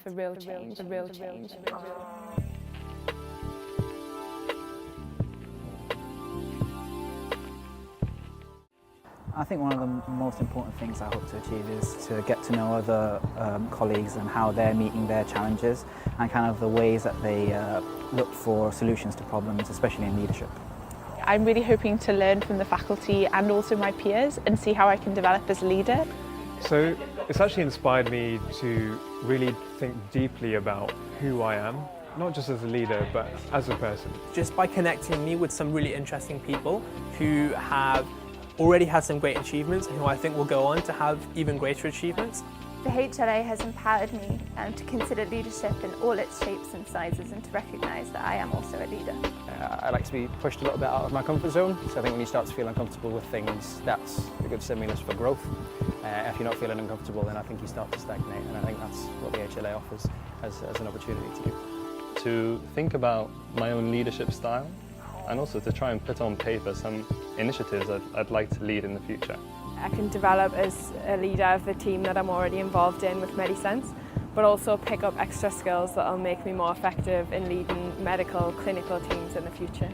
for real change. I think one of the most important things I hope to achieve is to get to know other colleagues and how they're meeting their challenges and kind of the ways that they look for solutions to problems, especially in leadership. I'm really hoping to learn from the faculty and also my peers and see how I can develop as a leader. So it's actually inspired me to really think deeply about who I am, not just as a leader, but as a person. Just by connecting me with some really interesting people who have already had some great achievements and who I think will go on to have even greater achievements. The HLA has empowered me to consider leadership in all its shapes and sizes and to recognise that I am also a leader. I like to be pushed a little bit out of my comfort zone, so I think when you start to feel uncomfortable with things, that's a good stimulus for growth. If you're not feeling uncomfortable, then I think you start to stagnate, and I think that's what the HLA offers as an opportunity to do. To think about my own leadership style, and also to try and put on paper some initiatives I'd like to lead in the future. I can develop as a leader of the team that I'm already involved in with MediSense, but also pick up extra skills that will make me more effective in leading medical, clinical teams in the future.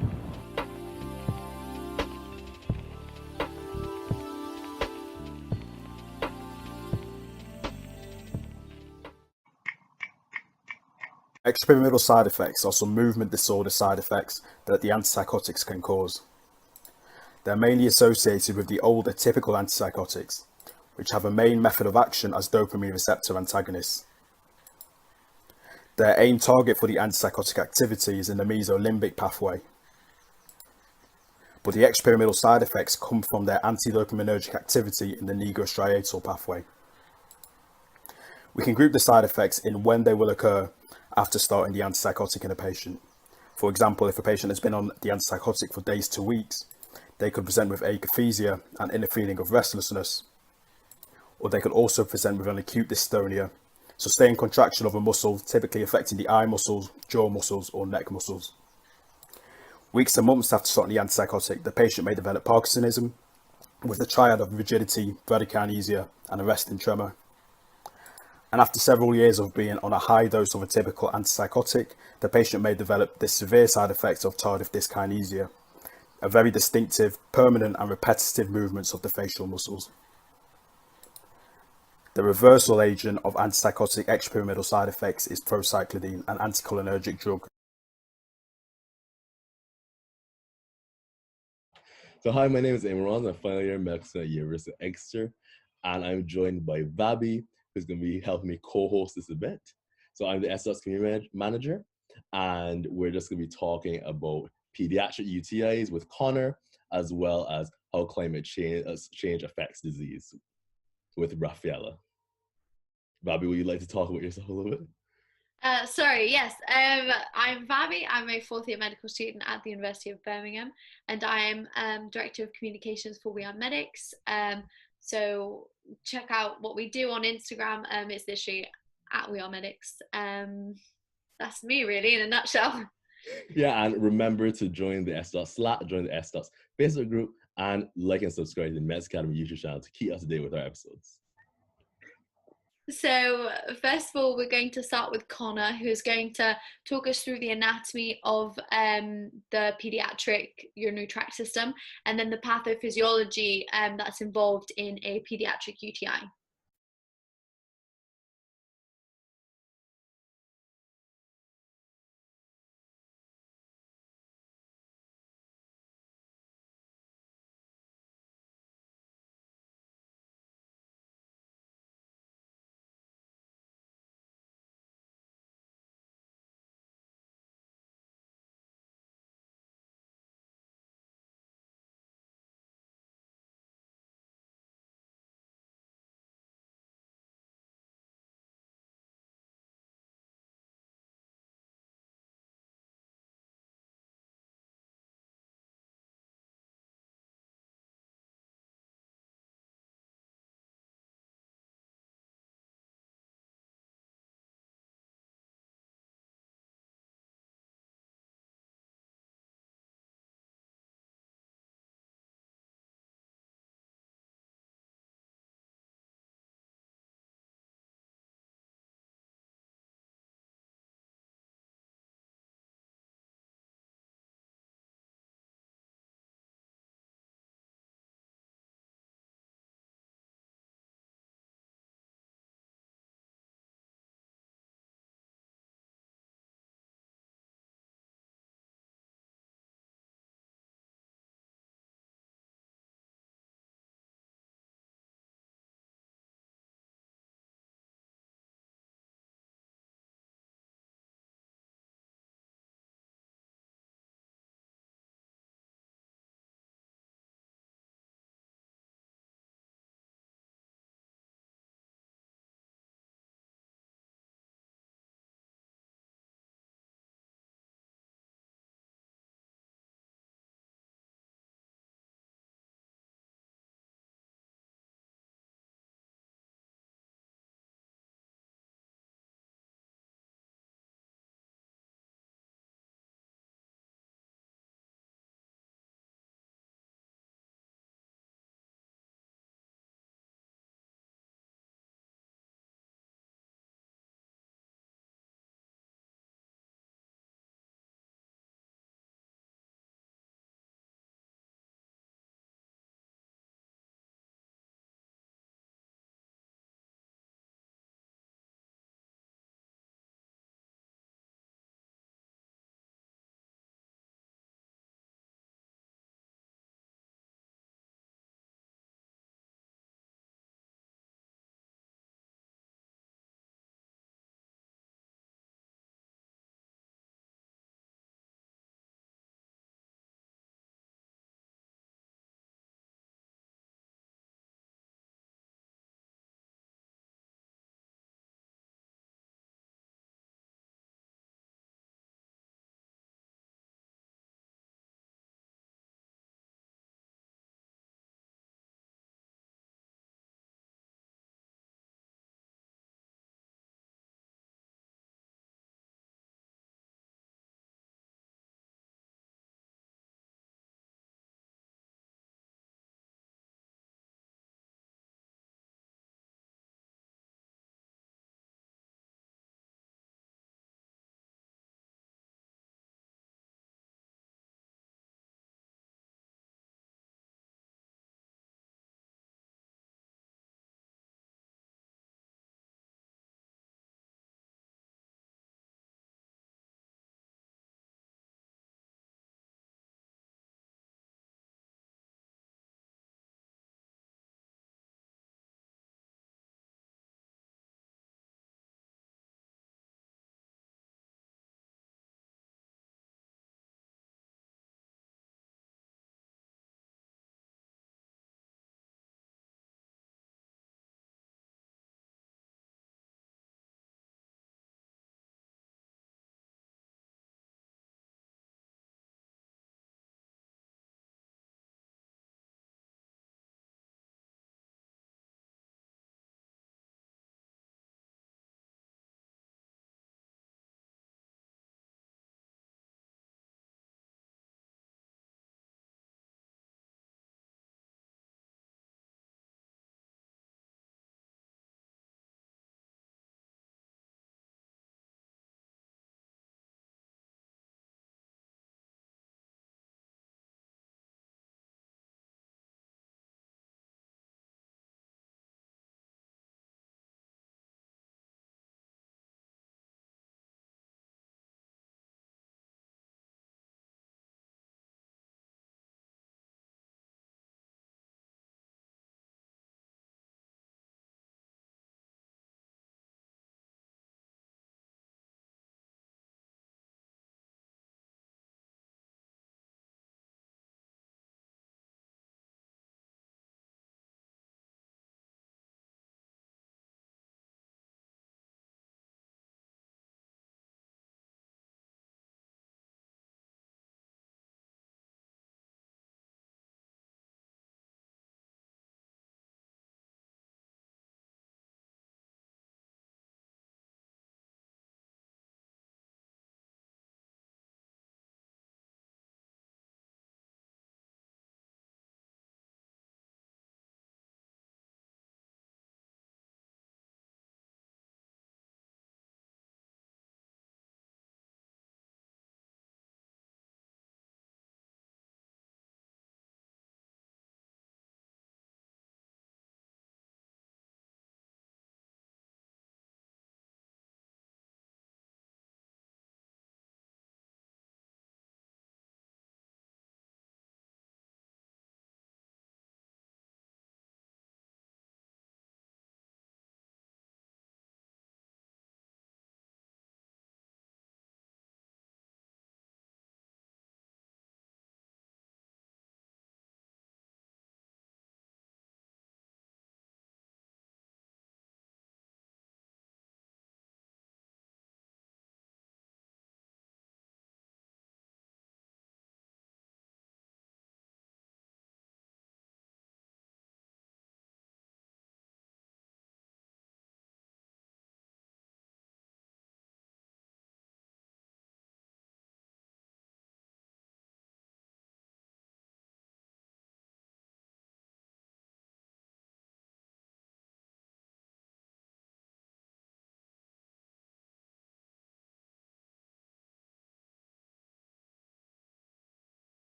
Extrapyramidal side effects are some movement disorder side effects that the antipsychotics can cause. They're mainly associated with the older typical antipsychotics, which have a main method of action as dopamine receptor antagonists. Their aim target for the antipsychotic activity is in the mesolimbic pathway, but the extrapyramidal side effects come from their antidopaminergic activity in the nigrostriatal pathway. We can group the side effects in when they will occur after starting the antipsychotic in a patient. For example, if a patient has been on the antipsychotic for days to weeks, they could present with akathisia, an inner feeling of restlessness, or they could also present with an acute dystonia, sustained contraction of a muscle, typically affecting the eye muscles, jaw muscles, or neck muscles. Weeks to months after starting the antipsychotic, the patient may develop Parkinsonism, with the triad of rigidity, bradykinesia, and arresting tremor. And after several years of being on a high dose of a typical antipsychotic, the patient may develop the severe side effects of tardive dyskinesia, a very distinctive, permanent and repetitive movements of the facial muscles. The reversal agent of antipsychotic extrapyramidal side effects is procyclidine, an anticholinergic drug. So hi, my name is Eamon. I'm a final year medicine at University of Exeter, and I'm joined by Vabi, who's going to be helping me co-host this event. So I'm the SOS community manager, and we're just going to be talking about pediatric UTIs with Connor, as well as how climate change affects disease with Rafaela. Vabi, would you like to talk about yourself a little bit? Yes. I'm Vabi. I'm a fourth year medical student at the University of Birmingham, and I'm Director of Communications for We Are Medics. So check out what we do on Instagram. It's literally at We Are Medics. That's me really in a nutshell. Yeah, and remember to join the S.Dot Slack, join the S.Dot Facebook group, and like and subscribe to the Medics.Academy YouTube channel to keep up to date with our episodes. So first of all, we're going to start with Connor, who's going to talk us through the anatomy of the pediatric urinary tract system, and then the pathophysiology that's involved in a pediatric UTI.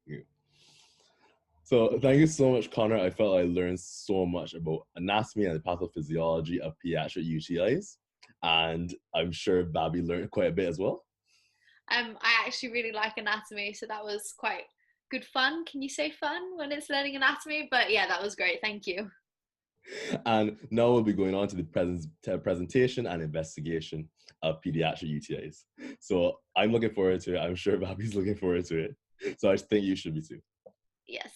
Yeah. So thank you so much, Connor. I felt I learned so much about anatomy and the pathophysiology of pediatric UTIs. And I'm sure Babby learned quite a bit as well. I actually really like anatomy, so that was quite good fun. Can you say fun when it's learning anatomy? But yeah, that was great. Thank you. And now we'll be going on to the presentation and investigation of pediatric UTIs. So I'm looking forward to it. I'm sure Babby's looking forward to it. So I think you should be too. Yes.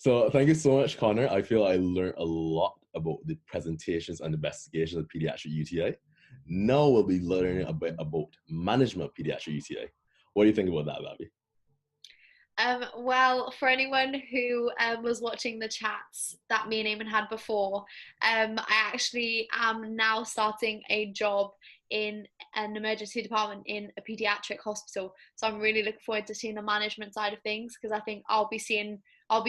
So thank you so much, Connor. I feel I learned a lot about the presentations and investigations of pediatric UTI. Now we'll be learning a bit about management of pediatric UTI. What do you think about that, Babby? Well, for anyone who was watching the chats that me and Eamon had before, I actually am now starting a job in an emergency department in a pediatric hospital. So I'm really looking forward to seeing the management side of things, because I think I'll be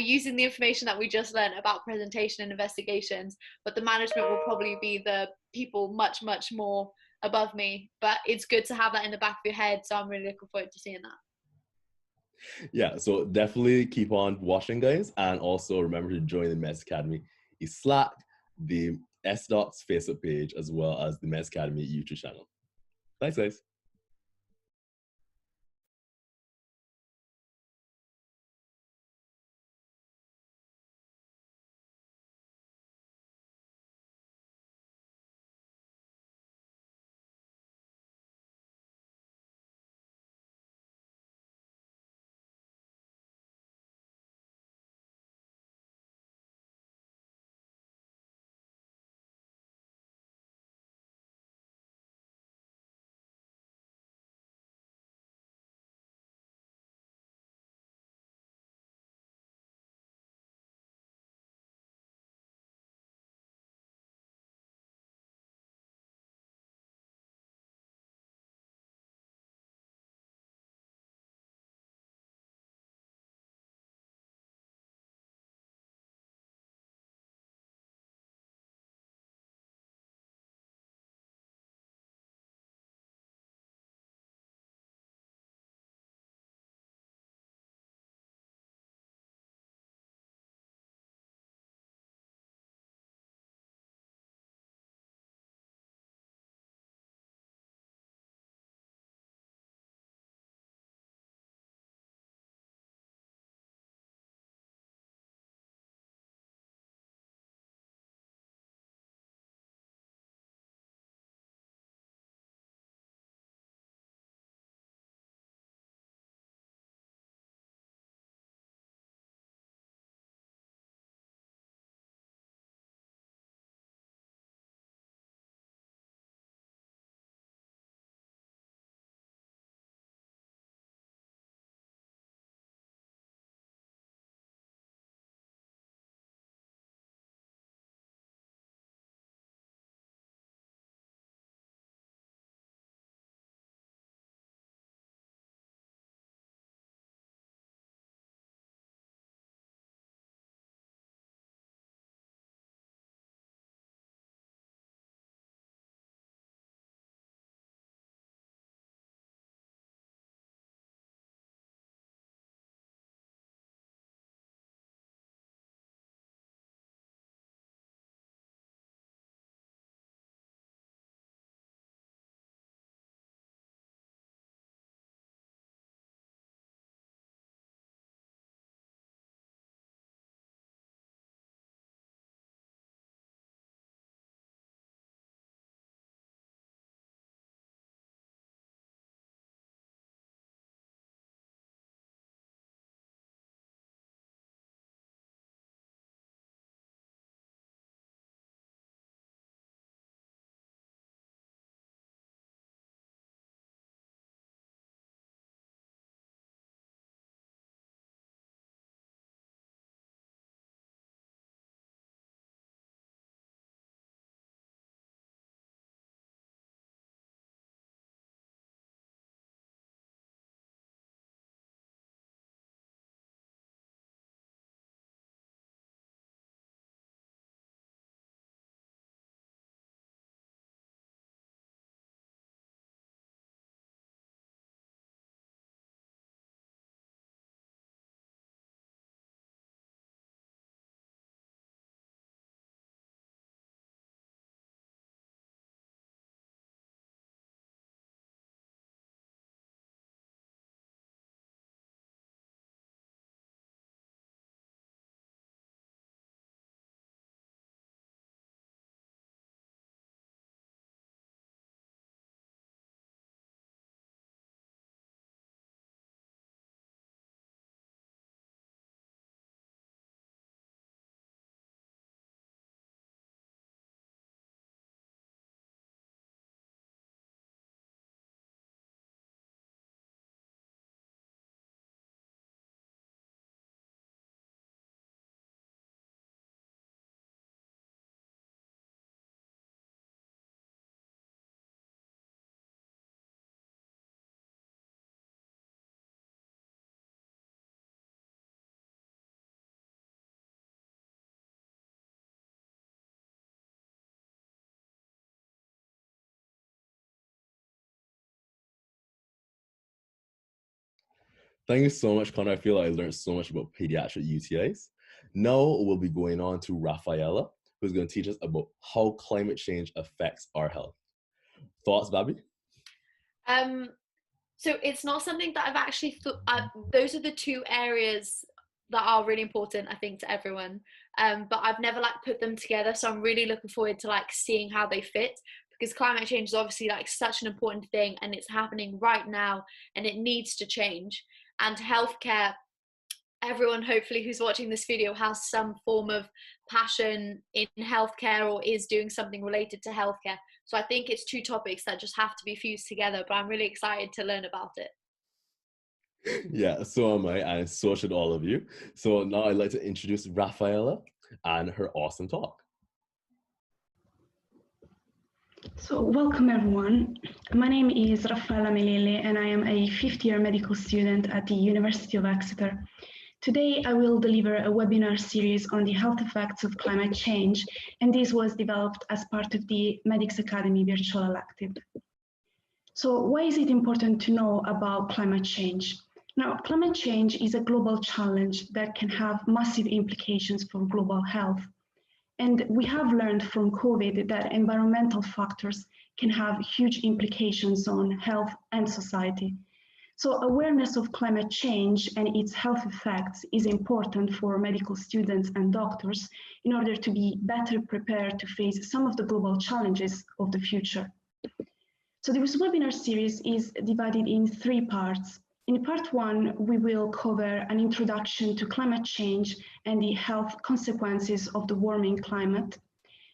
using the information that we just learned about presentation and investigations, but the management will probably be the people much, much more above me. But it's good to have that in the back of your head. So I'm really looking forward to seeing that. Yeah, so definitely keep on watching, guys, and also remember to join the Medics.Academy Slack, the S.Docs Facebook page, as well as the Medics.Academy YouTube channel. Thanks, guys. Thank you so much, Connor. I feel like I learned so much about pediatric UTIs. Now we'll be going on to Rafaela, who's going to teach us about how climate change affects our health. Thoughts, Babi? So it's not something that I've actually thought, those are the two areas that are really important, I think, to everyone. But I've never put them together. So I'm really looking forward to seeing how they fit, because climate change is obviously such an important thing, and it's happening right now and it needs to change. And healthcare, everyone hopefully who's watching this video has some form of passion in healthcare or is doing something related to healthcare. So I think it's two topics that just have to be fused together, but I'm really excited to learn about it. Yeah, so am I, and so should all of you. So now I'd like to introduce Rafaela and her awesome talk. So welcome everyone. My name is Raffaella Melilli and I am a fifth-year medical student at the University of Exeter. Today, I will deliver a webinar series on the health effects of climate change, and this was developed as part of the Medics.Academy virtual elective. So why is it important to know about climate change? Now, climate change is a global challenge that can have massive implications for global health. And we have learned from COVID that environmental factors can have huge implications on health and society. So awareness of climate change and its health effects is important for medical students and doctors in order to be better prepared to face some of the global challenges of the future. So this webinar series is divided in 3 parts. In part 1, we will cover an introduction to climate change and the health consequences of the warming climate.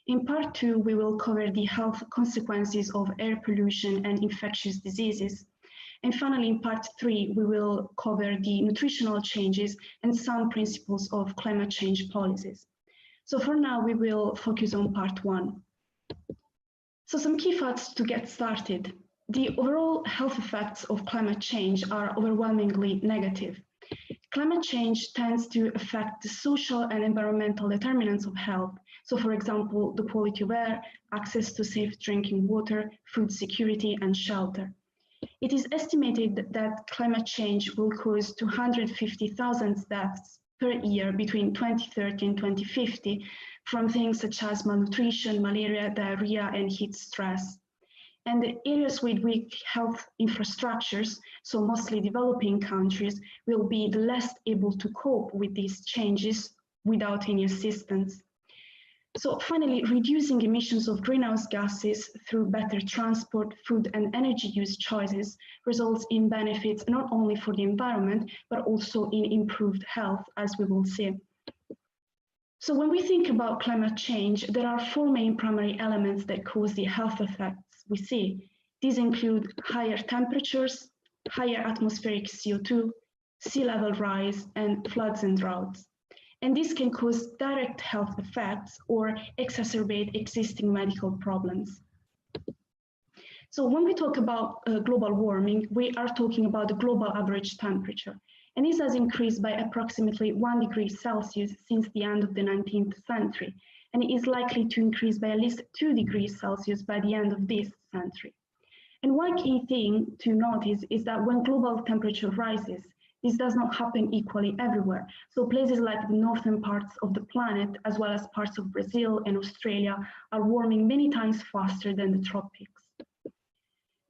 In part 2, we will cover the health consequences of air pollution and infectious diseases. And finally, in part 3, we will cover the nutritional changes and some principles of climate change policies. So for now, we will focus on part 1. So some key facts to get started. The overall health effects of climate change are overwhelmingly negative. Climate change tends to affect the social and environmental determinants of health. So for example, the quality of air, access to safe drinking water, food security, and shelter. It is estimated that climate change will cause 250,000 deaths per year between 2030 and 2050 from things such as malnutrition, malaria, diarrhea, and heat stress. And the areas with weak health infrastructures, so mostly developing countries, will be the less able to cope with these changes without any assistance. So finally, reducing emissions of greenhouse gases through better transport, food and energy use choices results in benefits not only for the environment, but also in improved health, as we will see. So when we think about climate change, there are 4 main primary elements that cause the health effects we see. These include higher temperatures, higher atmospheric CO2, sea level rise, and floods and droughts. And this can cause direct health effects or exacerbate existing medical problems. So when we talk about global warming, we are talking about the global average temperature. And this has increased by approximately 1 degree Celsius since the end of the 19th century. And it is likely to increase by at least 2 degrees Celsius by the end of this century. And one key thing to notice is that when global temperature rises, this does not happen equally everywhere. So places like the northern parts of the planet, as well as parts of Brazil and Australia, are warming many times faster than the tropics.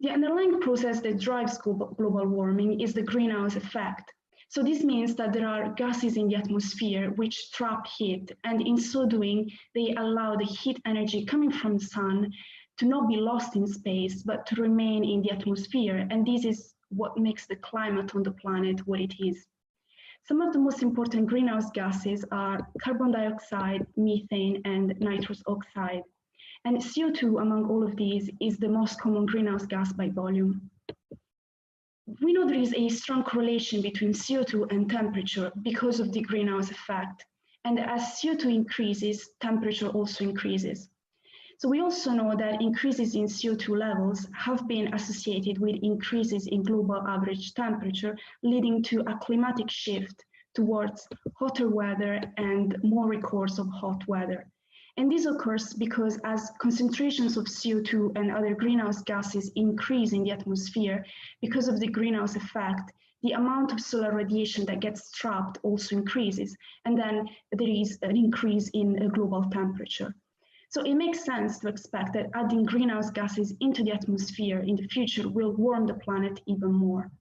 The underlying process that drives global warming is the greenhouse effect. So this means that there are gases in the atmosphere which trap heat, and in so doing, they allow the heat energy coming from the sun to not be lost in space, but to remain in the atmosphere. And this is what makes the climate on the planet what it is. Some of the most important greenhouse gases are carbon dioxide, methane, and nitrous oxide. And CO2 among all of these is the most common greenhouse gas by volume. We know there is a strong correlation between CO2 and temperature because of the greenhouse effect. And as CO2 increases, temperature also increases. So we also know that increases in CO2 levels have been associated with increases in global average temperature, leading to a climatic shift towards hotter weather and more recurrence of hot weather. And this occurs because as concentrations of CO2 and other greenhouse gases increase in the atmosphere, because of the greenhouse effect, the amount of solar radiation that gets trapped also increases, and then there is an increase in global temperature. So it makes sense to expect that adding greenhouse gases into the atmosphere in the future will warm the planet even more.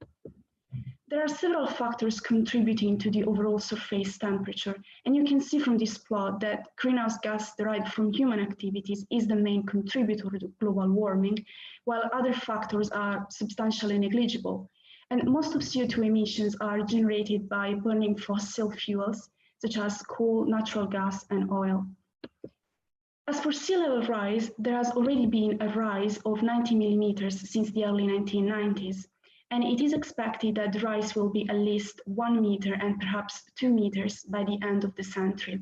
There are several factors contributing to the overall surface temperature, and you can see from this plot that greenhouse gas derived from human activities is the main contributor to global warming, while other factors are substantially negligible. And most of CO2 emissions are generated by burning fossil fuels, such as coal, natural gas, and oil. As for sea level rise, there has already been a rise of 90 millimeters since the early 1990s. And it is expected that the rise will be at least 1 meter and perhaps 2 meters by the end of the century.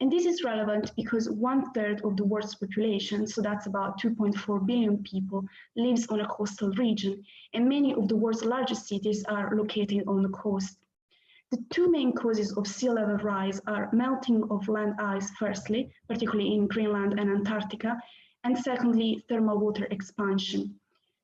And this is relevant because 1/3 of the world's population, so that's about 2.4 billion people, lives on a coastal region, and many of the world's largest cities are located on the coast. The two main causes of sea level rise are melting of land ice, firstly, particularly in Greenland and Antarctica, and secondly, thermal water expansion.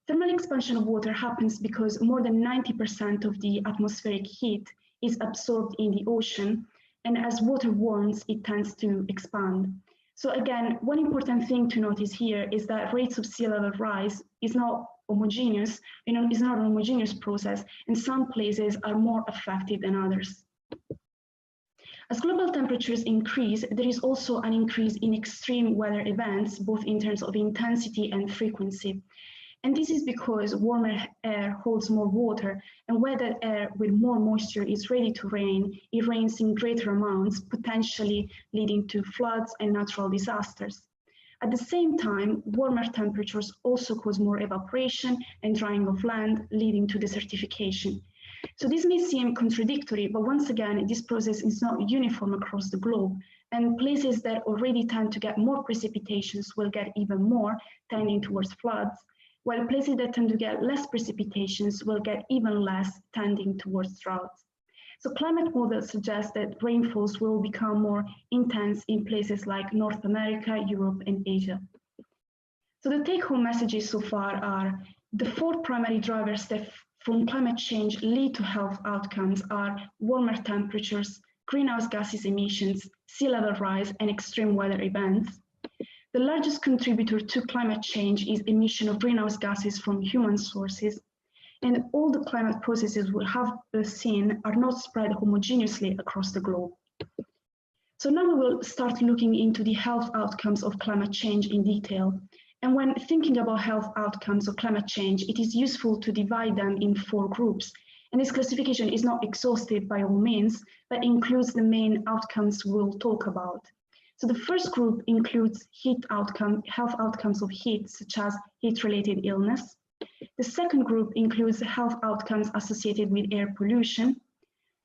Thermal expansion of water happens because more than 90% of the atmospheric heat is absorbed in the ocean, and as water warms, it tends to expand. So again, one important thing to notice here is that rates of sea level rise is not homogeneous, is not a homogeneous process, and some places are more affected than others. As global temperatures increase, there is also an increase in extreme weather events, both in terms of intensity and frequency. And this is because warmer air holds more water, and where that air with more moisture is ready to rain, it rains in greater amounts, potentially leading to floods and natural disasters. At the same time, warmer temperatures also cause more evaporation and drying of land, leading to desertification. So this may seem contradictory, but once again, this process is not uniform across the globe, and places that already tend to get more precipitations will get even more, tending towards floods, while places that tend to get less precipitations will get even less, tending towards droughts. So climate models suggest that rainfalls will become more intense in places like North America, Europe, and Asia. So the take-home messages so far are the 4 primary drivers that from climate change lead to health outcomes are warmer temperatures, greenhouse gases emissions, sea level rise, and extreme weather events. The largest contributor to climate change is emission of greenhouse gases from human sources, and all the climate processes we have seen are not spread homogeneously across the globe. So now we will start looking into the health outcomes of climate change in detail. And when thinking about health outcomes of climate change, it is useful to divide them in 4 groups. And this classification is not exhaustive by all means, but includes the main outcomes we'll talk about. So the first group includes health outcomes of heat, such as heat-related illness. The second group includes health outcomes associated with air pollution.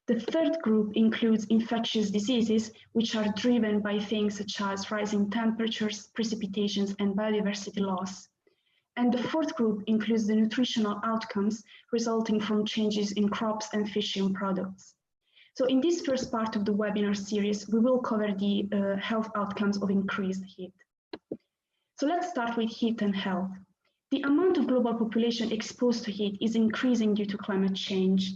The third group includes infectious diseases, which are driven by things such as rising temperatures, precipitations, and biodiversity loss. And the fourth group includes the nutritional outcomes resulting from changes in crops and fishing products. So in this first part of the webinar series, we will cover the health outcomes of increased heat. So let's start with heat and health. The amount of global population exposed to heat is increasing due to climate change,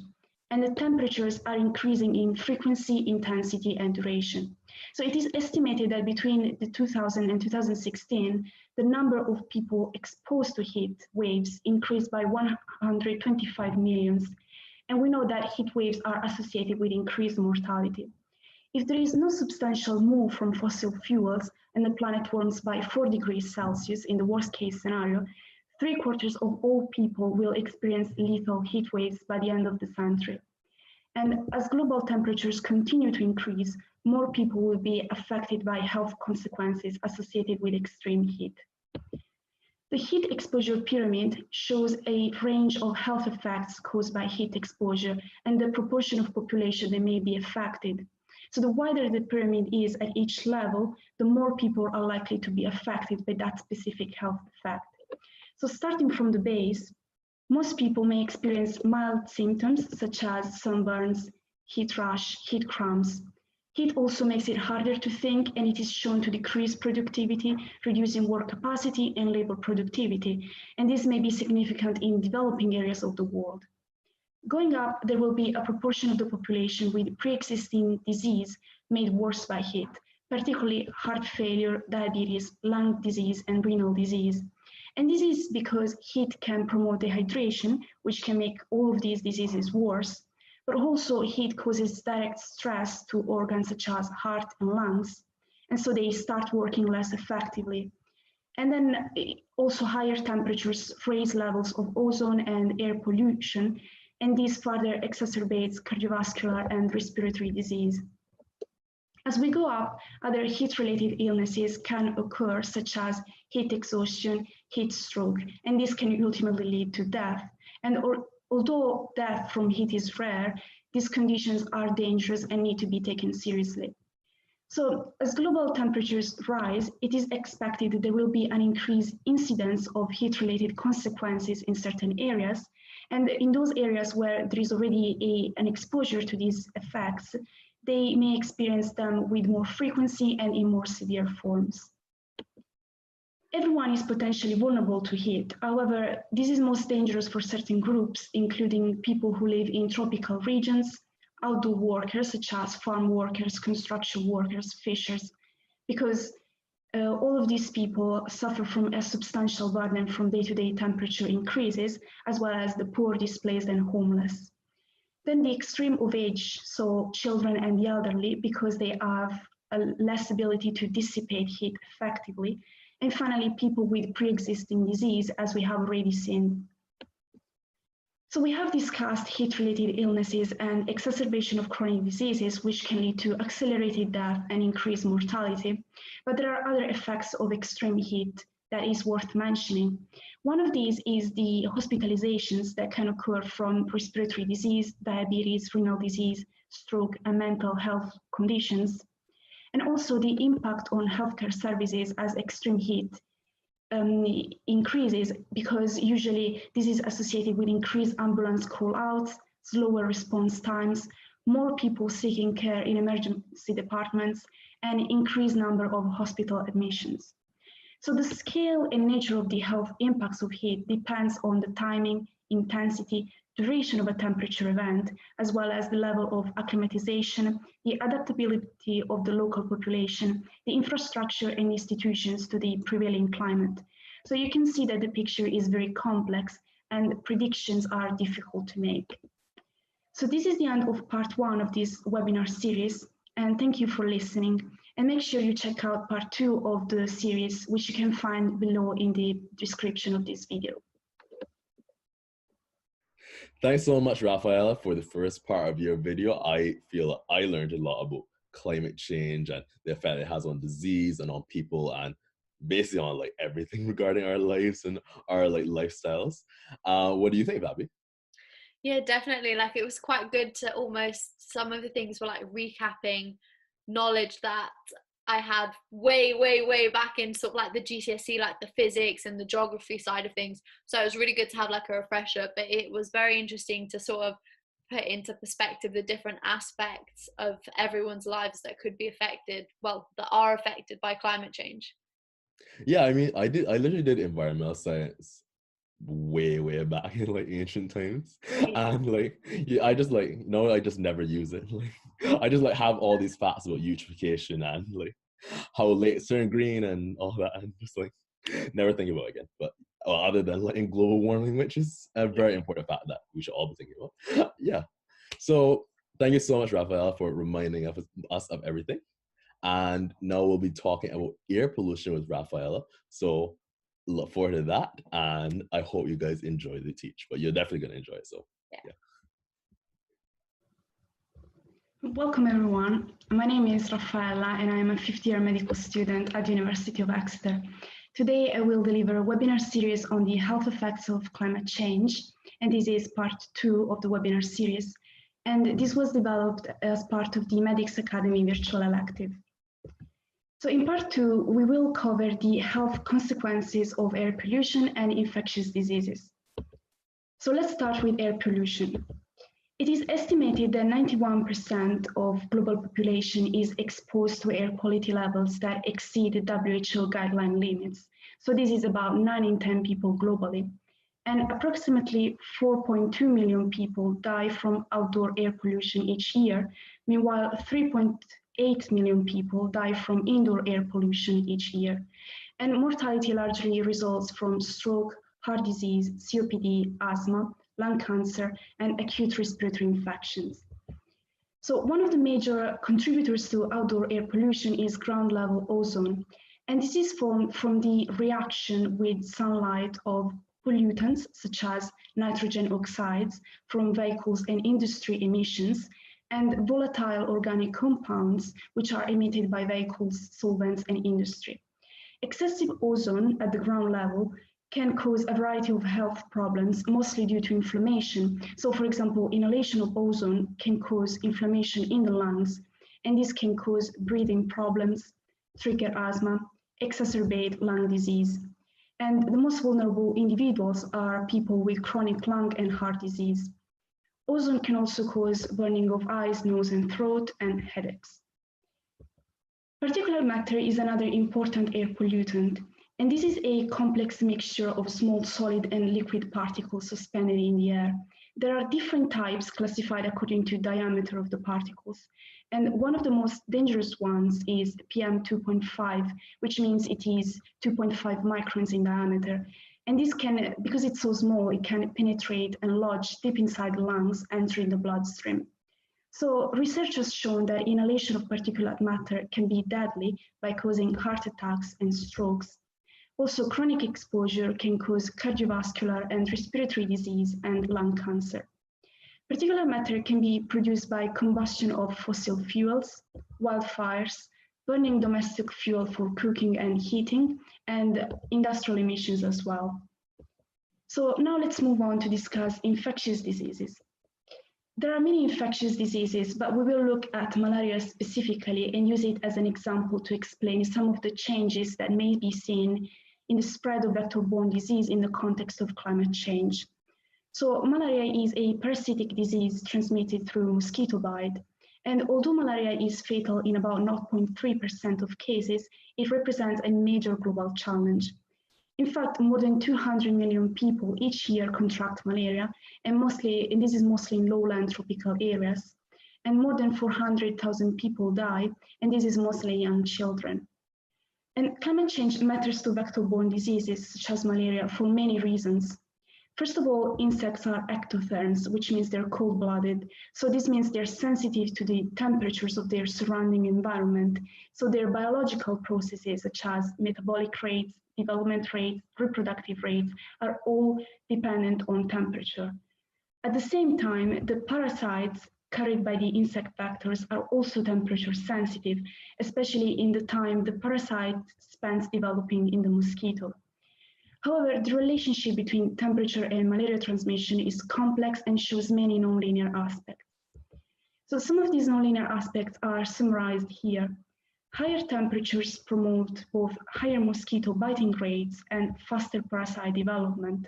and the temperatures are increasing in frequency, intensity, and duration. So it is estimated that between the 2000 and 2016, the number of people exposed to heat waves increased by 125 million. And we know that heat waves are associated with increased mortality. If there is no substantial move from fossil fuels and the planet warms by 4 degrees Celsius in the worst case scenario, 3/4 of all people will experience lethal heat waves by the end of the century. And as global temperatures continue to increase, more people will be affected by health consequences associated with extreme heat. The heat exposure pyramid shows a range of health effects caused by heat exposure and the proportion of population that may be affected. So the wider the pyramid is at each level, the more people are likely to be affected by that specific health effect. So starting from the base, most people may experience mild symptoms such as sunburns, heat rash, heat cramps. Heat also makes it harder to think, and it is shown to decrease productivity, reducing work capacity and labor productivity. And this may be significant in developing areas of the world. Going up, there will be a proportion of the population with pre-existing disease made worse by heat, particularly heart failure, diabetes, lung disease, and renal disease. And this is because heat can promote dehydration, which can make all of these diseases worse, but also heat causes direct stress to organs such as heart and lungs, and so they start working less effectively. And then also higher temperatures raise levels of ozone and air pollution, and this further exacerbates cardiovascular and respiratory disease. As we go up, other heat-related illnesses can occur, such as heat exhaustion, heat stroke, and this can ultimately lead to death. And although death from heat is rare, these conditions are dangerous and need to be taken seriously. So as global temperatures rise, it is expected that there will be an increased incidence of heat-related consequences in certain areas. And in those areas where there is already an exposure to these effects, they may experience them with more frequency and in more severe forms. Everyone is potentially vulnerable to heat. However, this is most dangerous for certain groups, including people who live in tropical regions, outdoor workers such as farm workers, construction workers, fishers, because all of these people suffer from a substantial burden from day-to-day temperature increases, as well as the poor, displaced, and homeless. Then the extreme of age, so children and the elderly, because they have a less ability to dissipate heat effectively. And finally, people with pre-existing disease, as we have already seen. So we have discussed heat-related illnesses and exacerbation of chronic diseases, which can lead to accelerated death and increased mortality. But there are other effects of extreme heat that is worth mentioning. One of these is the hospitalizations that can occur from respiratory disease, diabetes, renal disease, stroke, and mental health conditions. And also the impact on healthcare services as extreme heat increases, because usually this is associated with increased ambulance call-outs, slower response times, more people seeking care in emergency departments, and increased number of hospital admissions. So the scale and nature of the health impacts of heat depends on the timing, intensity, duration of a temperature event, as well as the level of acclimatization, the adaptability of the local population, the infrastructure and institutions to the prevailing climate. So you can see that the picture is very complex and predictions are difficult to make. So this is the end of part 1 of this webinar series, and thank you for listening. And make sure you check out part 2 of the series, which you can find below in the description of this video. Thanks so much, Rafaela, for the first part of your video. I feel I learned a lot about climate change and the effect it has on disease and on people and basically on like everything regarding our lives and our like lifestyles. What do you think, Babi? Yeah, definitely. Like, it was quite good to almost, some of the things were like recapping knowledge that I had way back in sort of like the GCSE, like the physics and the geography side of things. So it was really good to have like a refresher, but it was very interesting to sort of put into perspective the different aspects of everyone's lives that could be affected, well, that are affected by climate change. Yeah, I mean, I literally did environmental science way back in like ancient times, and like I just like no, I just never use it. Like I just like have all these facts about eutrophication and like how lakes turn green and all that, and just like never think about it again. But other than like in global warming, which is a very important fact that we should all be thinking about. Yeah. So thank you so much, Rafaela, for reminding us of everything. And now we'll be talking about air pollution with Rafaela. So look forward to that, and I hope you guys enjoy the teach, but you're definitely going to enjoy it. So yeah. Welcome everyone. My name is Rafaela and I am a 5th-year medical student at the University of Exeter. Today I will deliver a webinar series on the health effects of climate change, and this is part 2 of the webinar series. And this was developed as part of the Medics.Academy virtual elective. So in part 2, we will cover the health consequences of air pollution and infectious diseases. So let's start with air pollution. It is estimated that 91% of global population is exposed to air quality levels that exceed the WHO guideline limits. So this is about 9 in 10 people globally. and approximately 4.2 million people die from outdoor air pollution each year. Meanwhile, 3.8 million people die from indoor air pollution each year. And mortality largely results from stroke, heart disease, COPD, asthma, lung cancer, and acute respiratory infections. So one of the major contributors to outdoor air pollution is ground level ozone. And this is formed from the reaction with sunlight of pollutants such as nitrogen oxides from vehicles and industry emissions, and volatile organic compounds which are emitted by vehicles, solvents, and industry. Excessive ozone at the ground level can cause a variety of health problems, mostly due to inflammation. So for example, inhalation of ozone can cause inflammation in the lungs, and this can cause breathing problems, trigger asthma, exacerbate lung disease. And the most vulnerable individuals are people with chronic lung and heart disease. Ozone can also cause burning of eyes, nose, and throat, and headaches. Particulate matter is another important air pollutant, and this is a complex mixture of small solid and liquid particles suspended in the air. There are different types classified according to diameter of the particles, and one of the most dangerous ones is PM2.5, which means it is 2.5 microns in diameter. And this can, because it's so small, it can penetrate and lodge deep inside the lungs, entering the bloodstream. So research has shown that inhalation of particulate matter can be deadly by causing heart attacks and strokes. Also, chronic exposure can cause cardiovascular and respiratory disease and lung cancer. Particulate matter can be produced by combustion of fossil fuels, wildfires, burning domestic fuel for cooking and heating, and industrial emissions as well. So now let's move on to discuss infectious diseases. There are many infectious diseases, but we will look at malaria specifically and use it as an example to explain some of the changes that may be seen in the spread of vector-borne disease in the context of climate change. So malaria is a parasitic disease transmitted through mosquito bite. And although malaria is fatal in about 0.3% of cases, it represents a major global challenge. In fact, more than 200 million people each year contract malaria, and this is mostly in lowland tropical areas. And more than 400,000 people die, and this is mostly young children. And climate change matters to vector-borne diseases such as malaria for many reasons. First of all, insects are ectotherms, which means they're cold-blooded. So this means they're sensitive to the temperatures of their surrounding environment. So their biological processes, such as metabolic rates, development rates, reproductive rates, are all dependent on temperature. At the same time, the parasites carried by the insect vectors are also temperature sensitive, especially in the time the parasite spends developing in the mosquito. However, the relationship between temperature and malaria transmission is complex and shows many nonlinear aspects. So some of these nonlinear aspects are summarized here. Higher temperatures promote both higher mosquito biting rates and faster parasite development.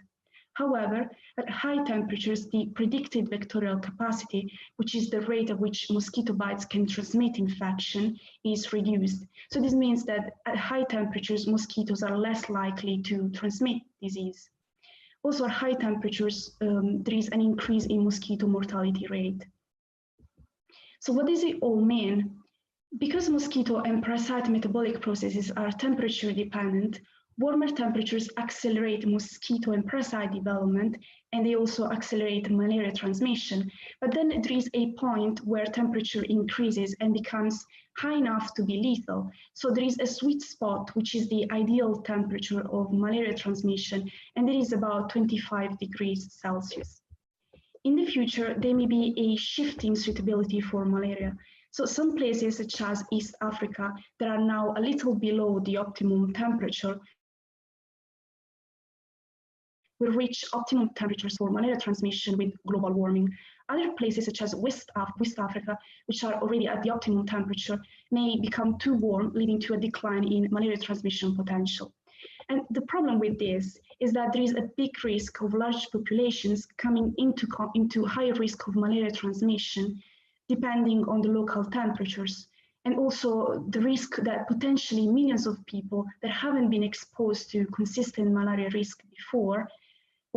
However, at high temperatures, the predicted vectorial capacity, which is the rate at which mosquito bites can transmit infection, is reduced. So this means that at high temperatures, mosquitoes are less likely to transmit disease. Also, at high temperatures, there is an increase in mosquito mortality rate. So what does it all mean? Because mosquito and parasite metabolic processes are temperature dependent, warmer temperatures accelerate mosquito and parasite development, and they also accelerate malaria transmission. But then there is a point where temperature increases and becomes high enough to be lethal. So there is a sweet spot, which is the ideal temperature of malaria transmission, and it is about 25 degrees Celsius. In the future, there may be a shifting suitability for malaria. So some places, such as East Africa, that are now a little below the optimum temperature, will reach optimum temperatures for malaria transmission with global warming. Other places, such as West Africa, which are already at the optimum temperature, may become too warm, leading to a decline in malaria transmission potential. And the problem with this is that there is a big risk of large populations coming into higher risk of malaria transmission, depending on the local temperatures, and also the risk that potentially millions of people that haven't been exposed to consistent malaria risk before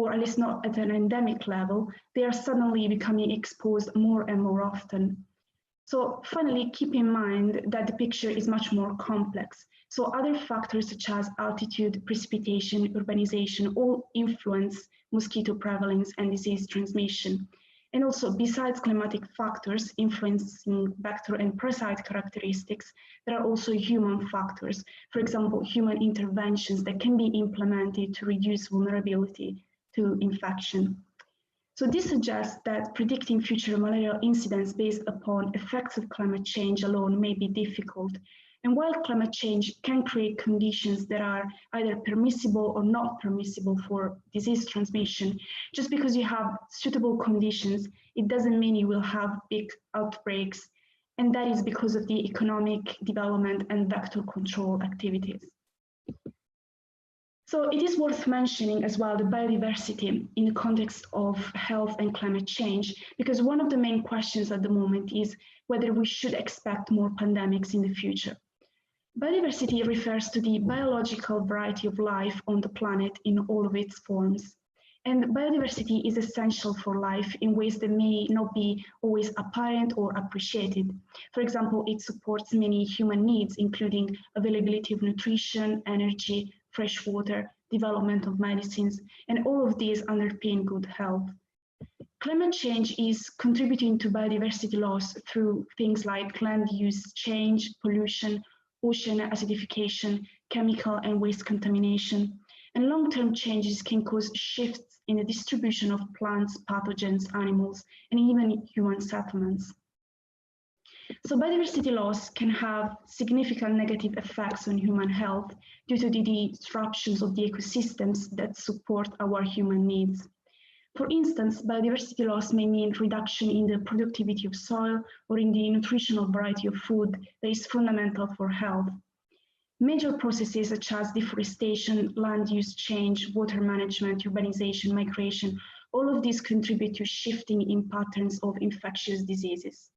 or at least not at an endemic level, they are suddenly becoming exposed more and more often. So finally, keep in mind that the picture is much more complex. So other factors such as altitude, precipitation, urbanization all influence mosquito prevalence and disease transmission. And also, besides climatic factors influencing vector and parasite characteristics, there are also human factors. For example, human interventions that can be implemented to reduce vulnerability to infection. So this suggests that predicting future malaria incidents based upon effects of climate change alone may be difficult. And while climate change can create conditions that are either permissible or not permissible for disease transmission, just because you have suitable conditions, it doesn't mean you will have big outbreaks. And that is because of the economic development and vector control activities. So it is worth mentioning as well the biodiversity in the context of health and climate change, because one of the main questions at the moment is whether we should expect more pandemics in the future. Biodiversity refers to the biological variety of life on the planet in all of its forms. And biodiversity is essential for life in ways that may not be always apparent or appreciated. For example, it supports many human needs, including availability of nutrition, energy, fresh water, development of medicines, and all of these underpin good health. Climate change is contributing to biodiversity loss through things like land use change, pollution, ocean acidification, chemical and waste contamination. And long-term changes can cause shifts in the distribution of plants, pathogens, animals, and even human settlements. So biodiversity loss can have significant negative effects on human health due to the disruptions of the ecosystems that support our human needs. For instance, biodiversity loss may mean reduction in the productivity of soil or in the nutritional variety of food that is fundamental for health. Major processes such as deforestation, land use change, water management, urbanization, migration, all of these contribute to shifting in patterns of infectious diseases.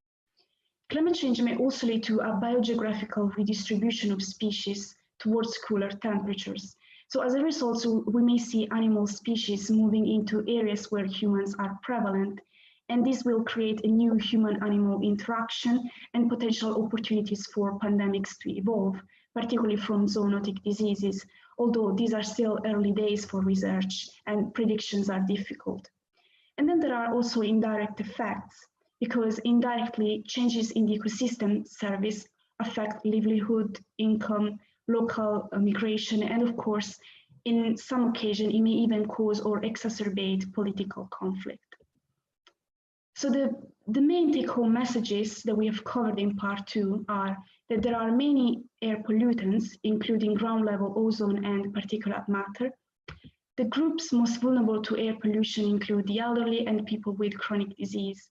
Climate change may also lead to a biogeographical redistribution of species towards cooler temperatures. So as a result, we may see animal species moving into areas where humans are prevalent, and this will create a new human-animal interaction and potential opportunities for pandemics to evolve, particularly from zoonotic diseases, although these are still early days for research and predictions are difficult. And then there are also indirect effects, because indirectly changes in the ecosystem service affect livelihood, income, local migration, and of course, in some occasion, it may even cause or exacerbate political conflict. So the main take-home messages that we have covered in part 2 are that there are many air pollutants, including ground-level ozone and particulate matter. The groups most vulnerable to air pollution include the elderly and people with chronic disease.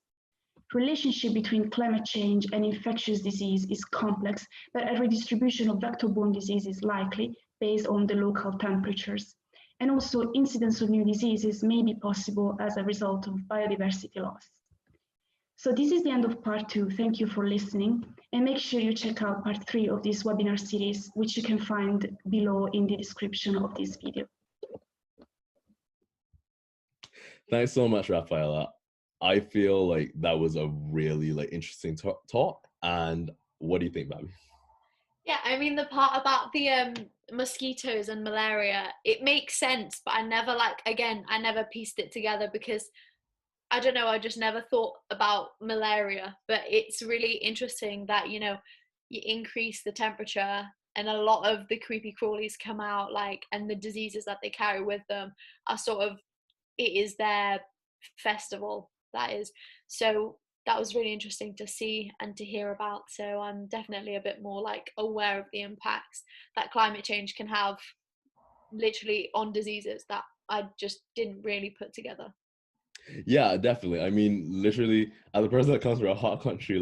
Relationship between climate change and infectious disease is complex, but a redistribution of vector-borne disease is likely based on the local temperatures. And also, incidence of new diseases may be possible as a result of biodiversity loss. So this is the end of part 2. Thank you for listening, and make sure you check out part 3 of this webinar series, which you can find below in the description of this video. Thanks so much, Rafaela. I feel like that was a really interesting talk. And what do you think, Babi? Yeah, I mean, the part about the mosquitoes and malaria, it makes sense, but I never I never pieced it together because I don't know, I just never thought about malaria. But it's really interesting that, you know, you increase the temperature and a lot of the creepy crawlies come out, and the diseases that they carry with them are sort of, it is their festival. That is, so that was really interesting to see and to hear about. So I'm definitely a bit more aware of the impacts that climate change can have literally on diseases that I just didn't really put together. Yeah, definitely. I mean, literally, as a person that comes from a hot country,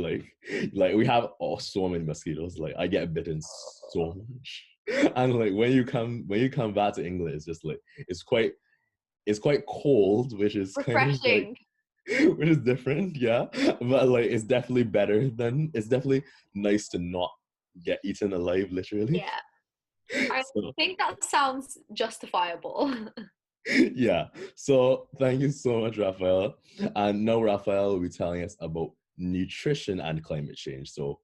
like we have so many mosquitoes. I get bitten so much, and when you come back to England, it's just it's quite cold, which is refreshing. Which is different, yeah, but it's definitely better than, it's definitely nice to not get eaten alive, literally. Yeah, I think that sounds justifiable. Yeah, so thank you so much, Rafaela. And now Rafaela will be telling us about nutrition and climate change. So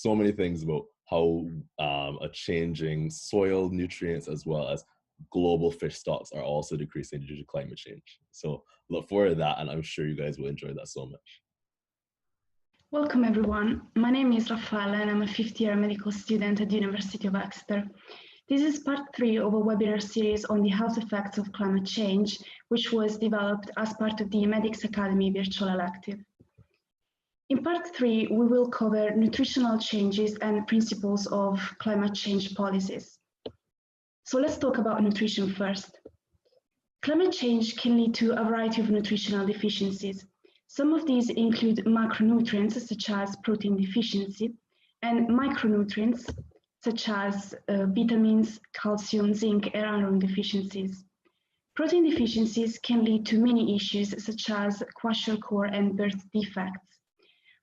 many things about how a changing soil, nutrients, as well as global fish stocks are also decreasing due to climate change. So look forward to that, and I'm sure you guys will enjoy that so much. Welcome everyone. My name is Rafaela and I'm a fifth-year medical student at the University of Exeter. This is part 3 of a webinar series on the health effects of climate change, which was developed as part of the Medics.Academy virtual elective. In part 3, we will cover nutritional changes and principles of climate change policies. So let's talk about nutrition first. Climate change can lead to a variety of nutritional deficiencies. Some of these include macronutrients such as protein deficiency and micronutrients such as vitamins, calcium, zinc, and iron deficiencies. Protein deficiencies can lead to many issues such as kwashiorkor and birth defects.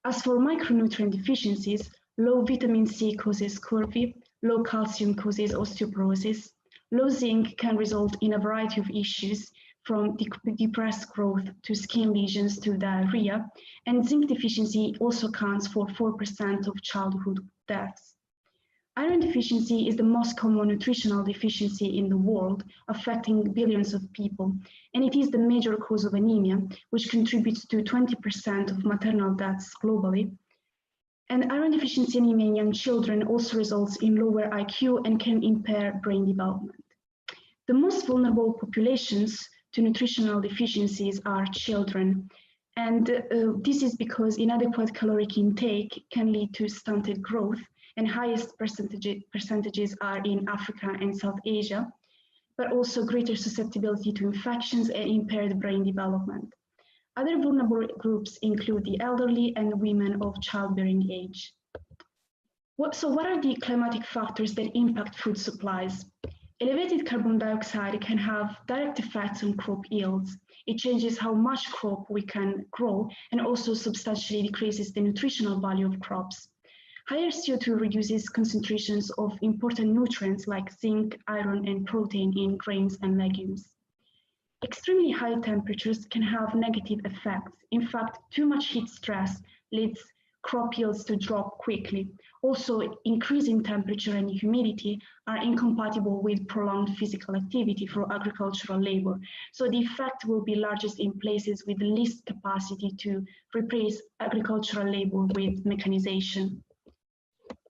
As for micronutrient deficiencies, low vitamin C causes scurvy, low calcium causes osteoporosis, low zinc can result in a variety of issues from depressed growth to skin lesions to diarrhea, and zinc deficiency also accounts for 4% of childhood deaths. Iron deficiency is the most common nutritional deficiency in the world, affecting billions of people, and it is the major cause of anemia, which contributes to 20% of maternal deaths globally. And iron deficiency anemia in young children also results in lower IQ and can impair brain development. The most vulnerable populations to nutritional deficiencies are children, and this is because inadequate caloric intake can lead to stunted growth, and highest percentages are in Africa and South Asia, but also greater susceptibility to infections and impaired brain development. Other vulnerable groups include the elderly and women of childbearing age. So what are the climatic factors that impact food supplies? Elevated carbon dioxide can have direct effects on crop yields. It changes how much crop we can grow and also substantially decreases the nutritional value of crops. Higher CO2 reduces concentrations of important nutrients like zinc, iron, and protein in grains and legumes. Extremely high temperatures can have negative effects. In fact, too much heat stress leads crop yields to drop quickly. Also, increasing temperature and humidity are incompatible with prolonged physical activity for agricultural labor. So the effect will be largest in places with the least capacity to replace agricultural labor with mechanization.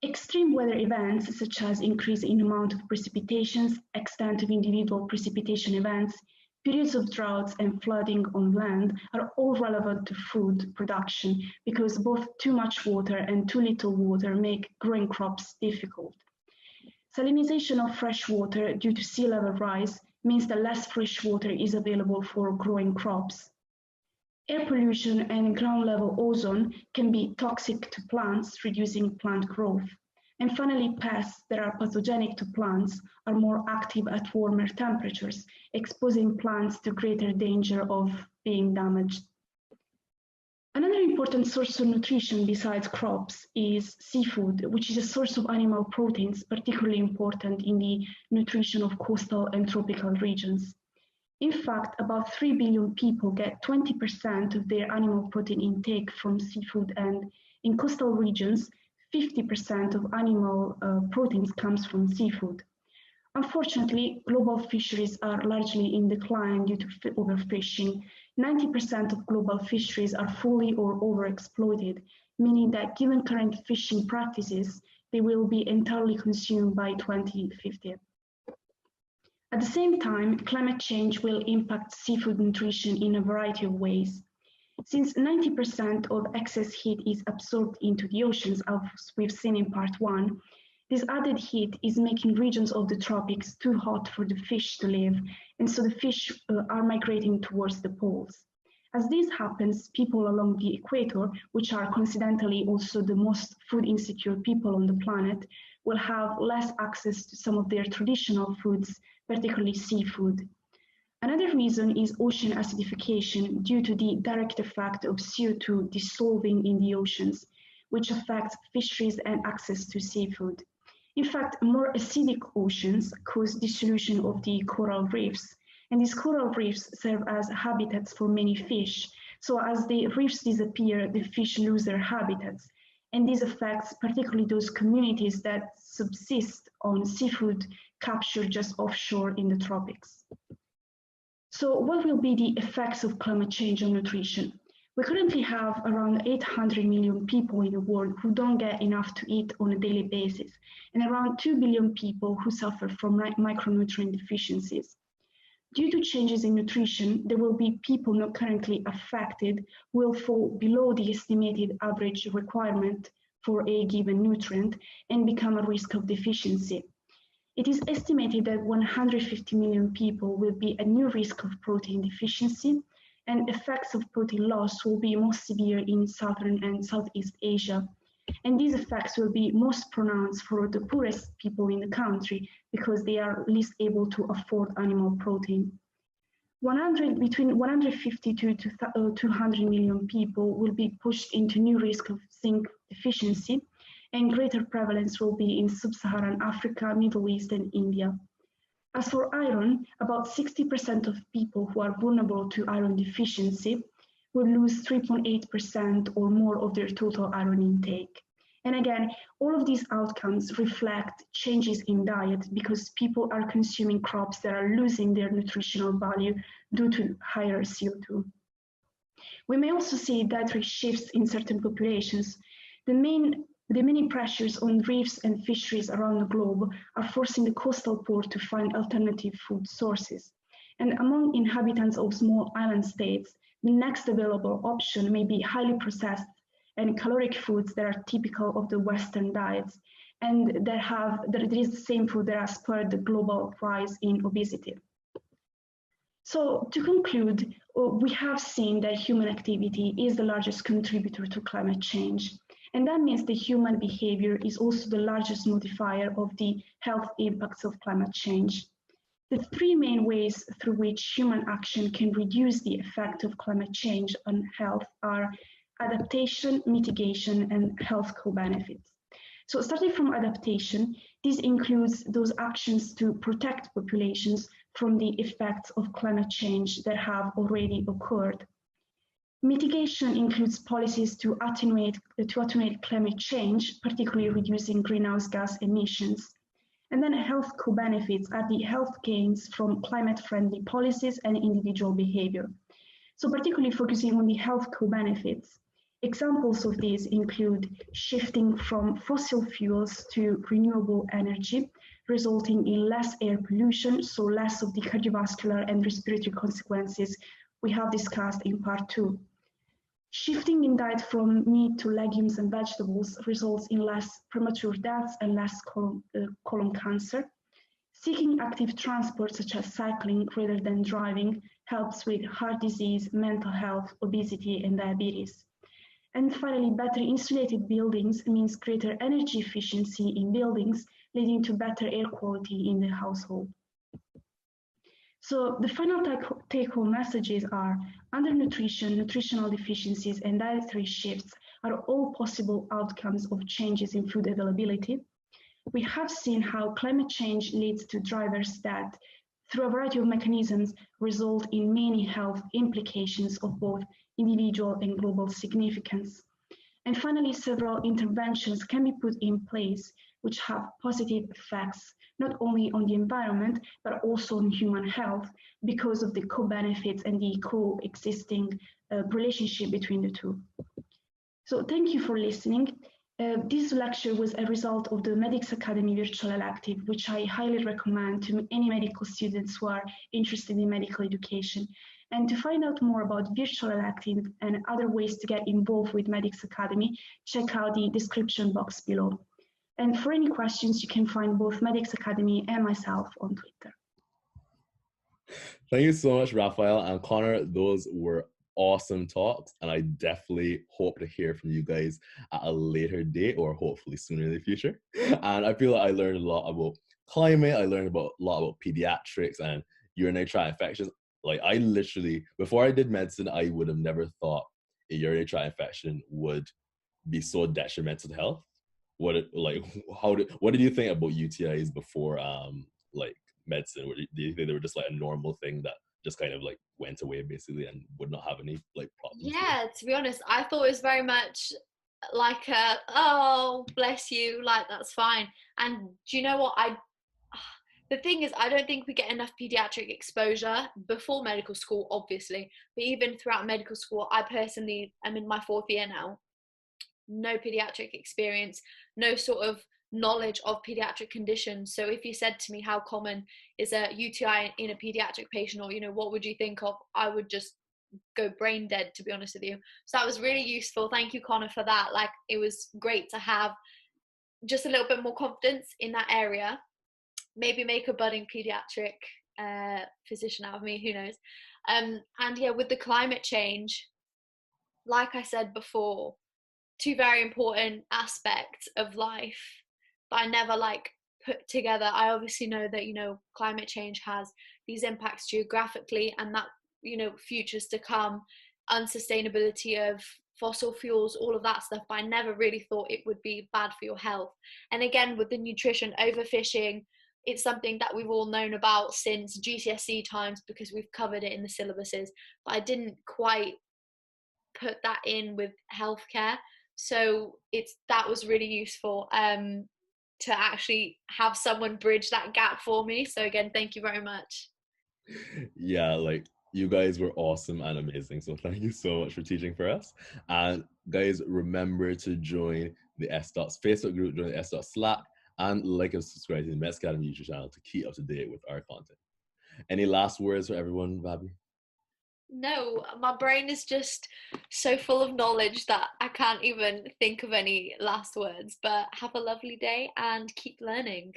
Extreme weather events, such as increase in amount of precipitations, extent of individual precipitation events, periods of droughts and flooding on land are all relevant to food production because both too much water and too little water make growing crops difficult. Salinization of fresh water due to sea level rise means that less fresh water is available for growing crops. Air pollution and ground level ozone can be toxic to plants, reducing plant growth. And finally, pests that are pathogenic to plants are more active at warmer temperatures, exposing plants to greater danger of being damaged. Another important source of nutrition besides crops is seafood, which is a source of animal proteins, particularly important in the nutrition of coastal and tropical regions. In fact, about 3 billion people get 20% of their animal protein intake from seafood, and in coastal regions, 50% of animal proteins comes from seafood. Unfortunately, global fisheries are largely in decline due to overfishing. 90% of global fisheries are fully or overexploited, meaning that given current fishing practices, they will be entirely consumed by 2050. At the same time, climate change will impact seafood nutrition in a variety of ways. Since 90% of excess heat is absorbed into the oceans, as we've seen in part 1, this added heat is making regions of the tropics too hot for the fish to live, and so the fish are migrating towards the poles. As this happens, people along the equator, which are coincidentally also the most food insecure people on the planet, will have less access to some of their traditional foods, particularly seafood. Another reason is ocean acidification due to the direct effect of CO2 dissolving in the oceans, which affects fisheries and access to seafood. In fact, more acidic oceans cause dissolution of the coral reefs, And these coral reefs serve as habitats for many fish. So as the reefs disappear, the fish lose their habitats. And this affects particularly those communities that subsist on seafood captured just offshore in the tropics. So what will be the effects of climate change on nutrition? We currently have around 800 million people in the world who don't get enough to eat on a daily basis, and around 2 billion people who suffer from micronutrient deficiencies. Due to changes in nutrition, there will be people not currently affected who will fall below the estimated average requirement for a given nutrient and become a risk of deficiency. It is estimated that 150 million people will be at new risk of protein deficiency, and effects of protein loss will be most severe in Southern and Southeast Asia. And these effects will be most pronounced for the poorest people in the country because they are least able to afford animal protein. Between 152 to 200 million people will be pushed into new risk of zinc deficiency, and greater prevalence will be in sub-Saharan Africa, Middle East, and India. As for iron, about 60% of people who are vulnerable to iron deficiency will lose 3.8% or more of their total iron intake. And again, all of these outcomes reflect changes in diet because people are consuming crops that are losing their nutritional value due to higher CO2. We may also see dietary shifts in certain populations. The many pressures on reefs and fisheries around the globe are forcing the coastal port to find alternative food sources. And among inhabitants of small island states, the next available option may be highly processed and caloric foods that are typical of the Western diets, and that it is the same food that has spurred the global rise in obesity. So to conclude, we have seen that human activity is the largest contributor to climate change. And that means the human behavior is also the largest modifier of the health impacts of climate change. The three main ways through which human action can reduce the effect of climate change on health are adaptation, mitigation, and health co-benefits. So starting from adaptation, this includes those actions to protect populations from the effects of climate change that have already occurred. Mitigation includes policies to attenuate climate change, particularly reducing greenhouse gas emissions. And then health co-benefits are the health gains from climate-friendly policies and individual behavior. So particularly focusing on the health co-benefits, examples of these include shifting from fossil fuels to renewable energy, resulting in less air pollution, so less of the cardiovascular and respiratory consequences we have discussed in part 2. Shifting in diet from meat to legumes and vegetables results in less premature deaths and less colon cancer. Seeking active transport such as cycling rather than driving helps with heart disease, mental health, obesity, and diabetes. And finally, better insulated buildings means greater energy efficiency in buildings, leading to better air quality in the household. So the final take-home messages are undernutrition, nutritional deficiencies, and dietary shifts are all possible outcomes of changes in food availability. We have seen how climate change leads to drivers that, through a variety of mechanisms, result in many health implications of both individual and global significance. And finally, several interventions can be put in place which have positive effects not only on the environment, but also on human health because of the co-benefits and the coexisting relationship between the two. So thank you for listening. This lecture was a result of the Medics.Academy virtual elective, which I highly recommend to any medical students who are interested in medical education. And to find out more about virtual elective and other ways to get involved with Medics.Academy, check out the description box below. And for any questions, you can find both Medics.Academy and myself on Twitter. Thank you so much, Raphael and Connor. Those were awesome talks, and I definitely hope to hear from you guys at a later date or hopefully sooner in the future. And I feel like I learned a lot about climate. I learned a lot about pediatrics and urinary tract infections. Like I literally, before I did medicine, I would have never thought a urinary tract infection would be so detrimental to health. What did you think about UTIs before like medicine? Do you think they were just like a normal thing that just kind of like went away basically and would not have any like problems. Yeah, to be honest, I thought it was very much like oh, bless you, like that's fine. And do you know what, the thing is, I don't think we get enough pediatric exposure before medical school, obviously, but even throughout medical school. I personally am in my 4th year now, no pediatric experience, no sort of knowledge of pediatric conditions. So if you said to me how common is a UTI in a pediatric patient, or, you know, what would you think of, I would just go brain dead, to be honest with you. So that was really useful. Thank you, Connor, for that. Like, it was great to have just a little bit more confidence in that area. Maybe make a budding pediatric physician out of me, who knows. And yeah, with the climate change, like I said before, 2 very important aspects of life that I never like put together. I obviously know that, you know, climate change has these impacts geographically, and that, you know, futures to come, unsustainability of fossil fuels, all of that stuff, but I never really thought it would be bad for your health. And again, with the nutrition, overfishing, it's something that we've all known about since GCSE times because we've covered it in the syllabuses, but I didn't quite put that in with healthcare. So that was really useful to actually have someone bridge that gap for me. So again, thank you very much. Yeah, like, you guys were awesome and amazing. So thank you so much for teaching for us. And guys, remember to join the S.Dots Facebook group, join the S.Dots Slack, and like and subscribe to the Medics.Academy YouTube channel to keep up to date with our content. Any last words for everyone, Vabi? No, my brain is just so full of knowledge that I can't even think of any last words, but have a lovely day and keep learning.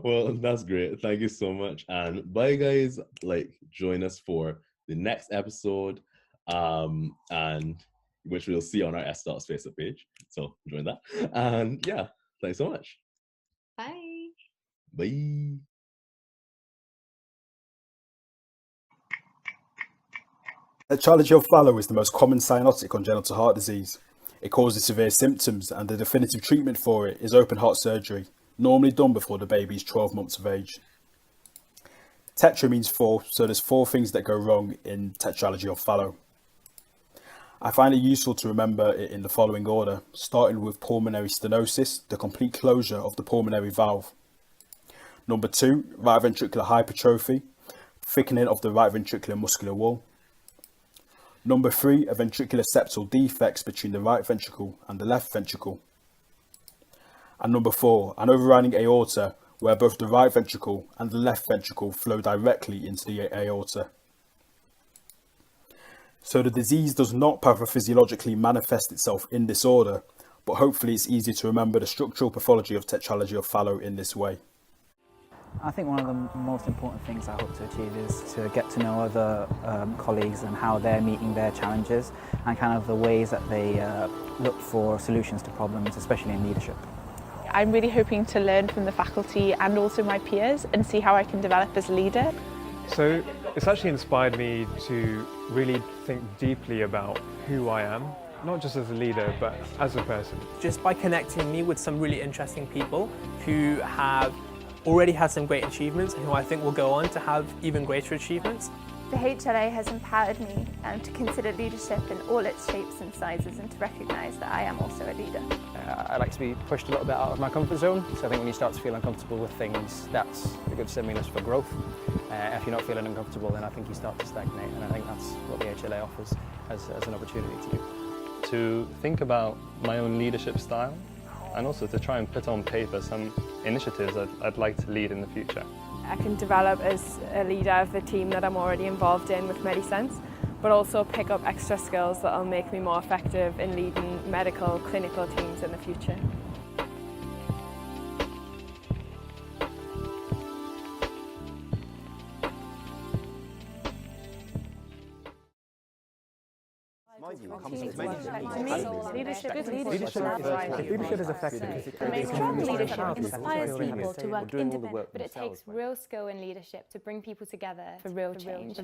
Well, that's great. Thank you so much. And bye, guys. Like, join us for the next episode, and which we'll see on our S.Dots Facebook page. So join that. And yeah, thanks so much. Bye. Bye. Tetralogy of Fallot is the most common cyanotic congenital heart disease. It causes severe symptoms, and the definitive treatment for it is open heart surgery, normally done before the baby is 12 months of age. Tetra means 4, so there's 4 things that go wrong in tetralogy of Fallot. I find it useful to remember it in the following order, starting with pulmonary stenosis, the complete closure of the pulmonary valve. Number 2, right ventricular hypertrophy, thickening of the right ventricular muscular wall. Number 3, a ventricular septal defects between the right ventricle and the left ventricle. And number 4, an overriding aorta where both the right ventricle and the left ventricle flow directly into the aorta. So the disease does not pathophysiologically manifest itself in this order, but hopefully it's easy to remember the structural pathology of tetralogy of Fallot in this way. I think one of the most important things I hope to achieve is to get to know other colleagues and how they're meeting their challenges and kind of the ways that they look for solutions to problems, especially in leadership. I'm really hoping to learn from the faculty and also my peers and see how I can develop as a leader. So it's actually inspired me to really think deeply about who I am, not just as a leader, but as a person. Just by connecting me with some really interesting people who have already had some great achievements and who I think will go on to have even greater achievements. The HLA has empowered me to consider leadership in all its shapes and sizes and to recognise that I am also a leader. I like to be pushed a little bit out of my comfort zone, so I think when you start to feel uncomfortable with things, that's a good stimulus for growth. If you're not feeling uncomfortable, then I think you start to stagnate, and I think that's what the HLA offers as an opportunity to do. To think about my own leadership style, and also to try and put on paper some initiatives I'd like to lead in the future. I can develop as a leader of a team that I'm already involved in with Medics.Academy, but also pick up extra skills that will make me more effective in leading medical, clinical teams in the future. Leadership is effective. Strong leadership inspires people to work independently, but it takes real skill in leadership to bring people together for real change.